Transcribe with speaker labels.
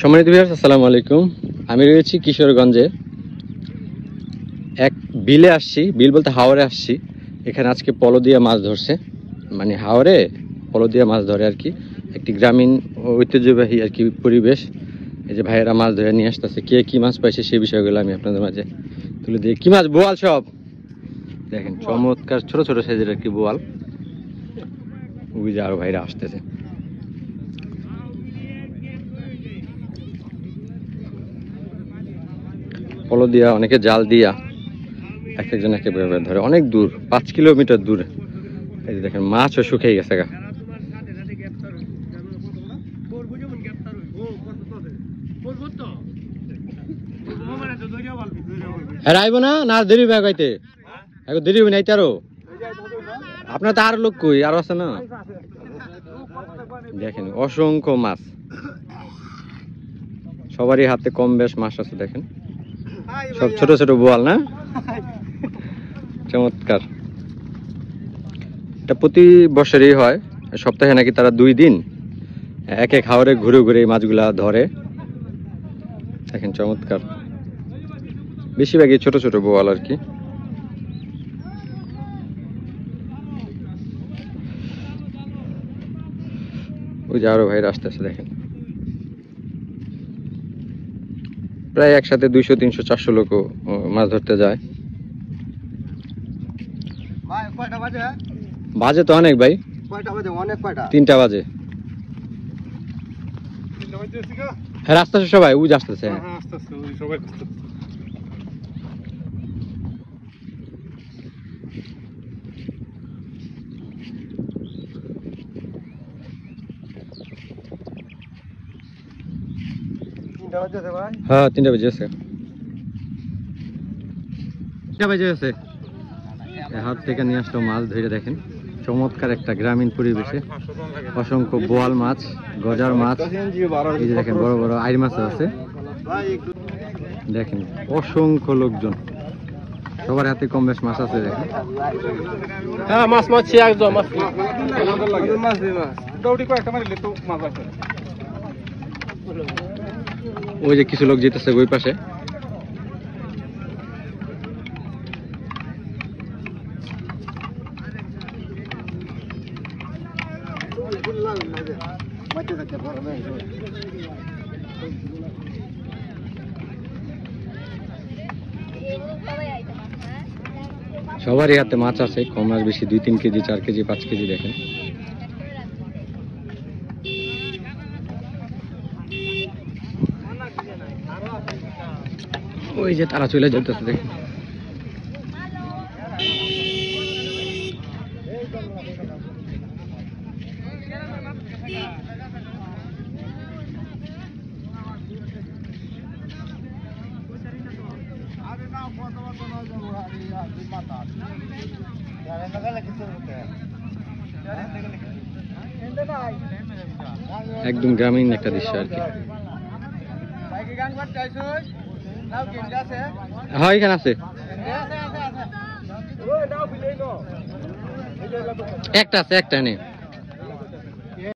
Speaker 1: সম্মানিত ভিউয়ার্স, আসসালামু আলাইকুম। আমি রয়েছি কিশোরগঞ্জে এক বিলে আসছি, বিল বলতে হাওরে আসছি। এখানে আজকে পলো দিয়ে মাছ ধরছে, মানে হাওরে পলো দিয়ে মাছ ধরে আর কি। একটি গ্রামীণ ঐতিহ্যবাহী আর কি পরিবেশ। এই যে ভাইয়েরা মাছ ধরে নিয়ে আসতেছে, কে কি মাছ পাইছে সেই বিষয়গুলো আমি আপনাদের মাঝে তুলে দিই। কি মাছ? বোয়াল সব দেখেন, চমৎকার ছোট ছোট সাইজের আর কি বোয়াল। ওই যে আরো ভাইরা আসতেছে। পলো দিয়া, অনেকে জাল দিয়া, এক একজন একেবারে ধরে অনেক দূর, 5 কিলোমিটার দূরে। এই যে দেখেন, মাছও শুকিয়ে গেছে গা। হ্যাঁ, আইব না না দেরি গাইতে, এখন দেরি হবে নাইতে আরো। আপনার তো আর লোক কই, আরো আছে না? দেখেন অসংখ্য মাছ, সবারই হাতে কম বেশ মাছ আছে। দেখেন সব ছোট ছোট বোয়াল না, চমৎকার। এটা প্রতি বছরই হয়, সপ্তাহে নাকি তারা 2 দিন এক এক হাওরে ঘুরে ঘুরে এই মাছগুলা ধরে। দেখেন চমৎকার, বেশিরভাগই ছোট ছোট বোয়াল আর কি। ওই যে আরো ভাইরা আসতেছে, দেখেন প্রায় একসাথে 200, 300, 400 লোক মাছ ধরতে যায়। বাজে তো অনেক ভাই, 3টা বাজে। হ্যাঁ, আসতেছে সবাই, ওই যে আসতেছে। হ্যাঁ, 3টা বেজে আছে, 3টা বেজে আছে। হাত থেকে নিয়ে আসলো মাছ ধরে। দেখেন চমৎকার একটা গ্রামীণ পরিবেশে অসংখ্য বোয়াল মাছ, গজার মাছ। এই যে দেখেন বড় বড় আইর মাছ আছে। দেখেন অসংখ্য লোকজন, সবার হাতে কম বেশ মাছ আছে। দেখেন
Speaker 2: হ্যাঁ, মাছ মারছি একদম।
Speaker 1: ওই যে কিছু লোক যেতেছে ওই পাশে। সবারই হাতে মাছ আছে, কম আর বেশি 2-3 কেজি, 4 কেজি, 5 কেজি। দেখেন ওই যে তারা চলে যেতেছে। দেখেন একদম গ্রামীণ একটা দৃশ্য আর কি। হ্যাঁ, এখানে আছে, একটা আছে, একটা নেই।